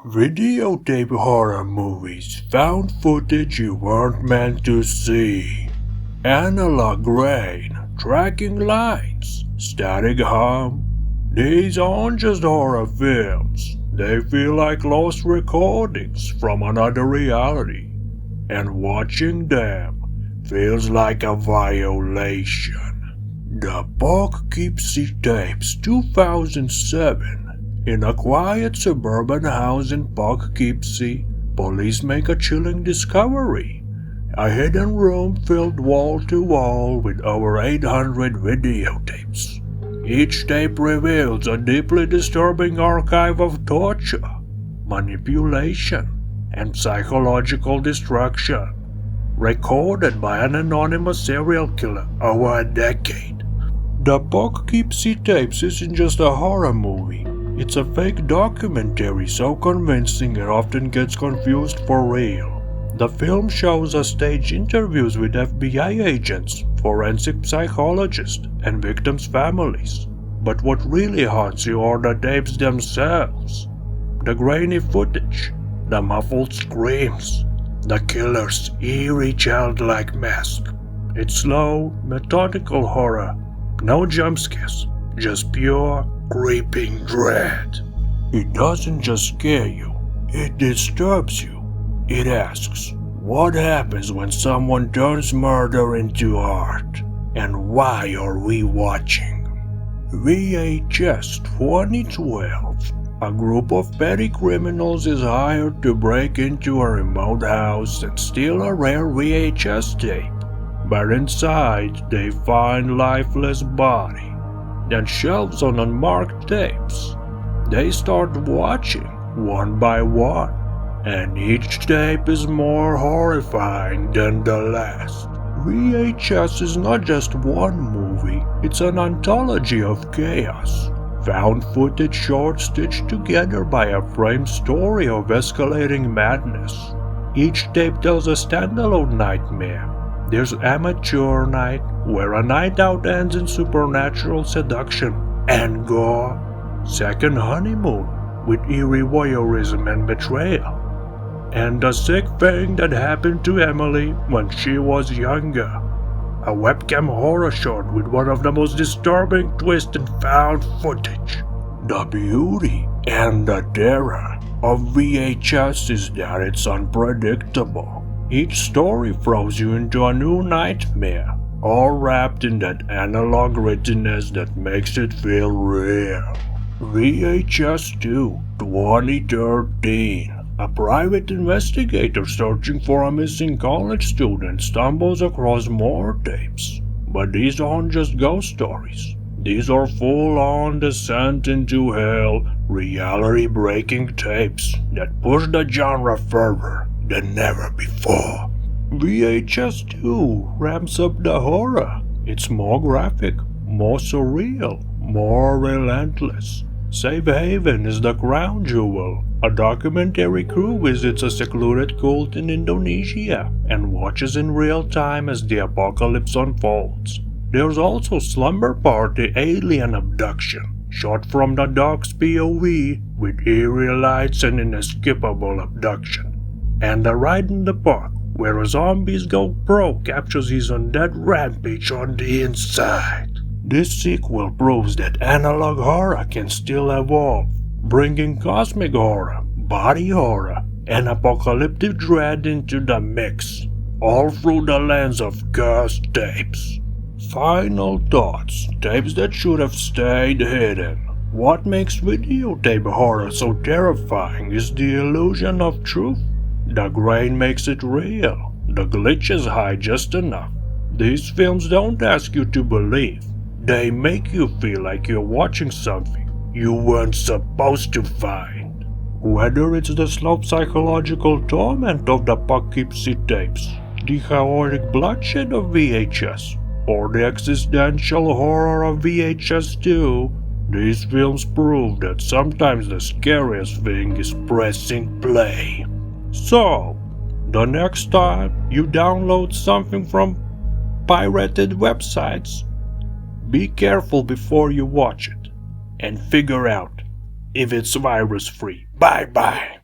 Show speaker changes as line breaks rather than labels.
Videotape horror movies, found footage you weren't meant to see. Analog grain, tracking lines, static hum. These aren't just horror films, they feel like lost recordings from another reality. And watching them feels like a violation. The Poughkeepsie Tapes 2007. In a quiet suburban house in Poughkeepsie, police make a chilling discovery. A hidden room filled wall to wall with over 800 videotapes. Each tape reveals a deeply disturbing archive of torture, manipulation, and psychological destruction, recorded by an anonymous serial killer over a decade. The Poughkeepsie Tapes isn't just a horror movie. It's a fake documentary so convincing it often gets confused for real. The film shows us staged interviews with FBI agents, forensic psychologists, and victims' families. But what really haunts you are the tapes themselves. The grainy footage, the muffled screams, the killer's eerie childlike mask. It's slow, methodical horror. No jump scares, just pure, creeping dread. It doesn't just scare you, it disturbs you. It asks, what happens when someone turns murder into art? And why are we watching? VHS 2012. A group of petty criminals is hired to break into a remote house and steal a rare VHS tape. But inside, they find lifeless body. Then shelves on unmarked tapes. They start watching, one by one, and each tape is more horrifying than the last. VHS is not just one movie, it's an anthology of chaos. Found footage short-stitched together by a framed story of escalating madness. Each tape tells a standalone nightmare. There's Amateur Night, where a night out ends in supernatural seduction and gore. Second Honeymoon, with eerie voyeurism and betrayal. And the sick thing that happened to Emily when she was younger. A webcam horror short with one of the most disturbing twists in found footage. The beauty and the terror of VHS is that it's unpredictable. Each story throws you into a new nightmare, all wrapped in that analog grittiness that makes it feel real. VHS 2, 2013. A private investigator searching for a missing college student stumbles across more tapes. But these aren't just ghost stories. These are full-on descent into hell, reality-breaking tapes that push the genre further than never before. VHS 2 ramps up the horror. It's more graphic, more surreal, more relentless. Safe Haven is the crown jewel. A documentary crew visits a secluded cult in Indonesia and watches in real time as the apocalypse unfolds. There's also Slumber Party Alien Abduction, shot from the dog's POV with eerie lights and inescapable abduction. And A Ride in the Park, where a zombie's GoPro captures his undead rampage on the inside. This sequel proves that analog horror can still evolve, bringing cosmic horror, body horror, and apocalyptic dread into the mix, all through the lens of cursed tapes. Final thoughts, tapes that should have stayed hidden. What makes videotape horror so terrifying is the illusion of truth. The grain makes it real, the glitches hide just enough. These films don't ask you to believe, they make you feel like you're watching something you weren't supposed to find. Whether it's the slow psychological torment of the Poughkeepsie Tapes, the chaotic bloodshed of VHS, or the existential horror of VHS 2, these films prove that sometimes the scariest thing is pressing play. So, the next time you download something from pirated websites, be careful before you watch it, and figure out if it's virus-free. Bye-bye.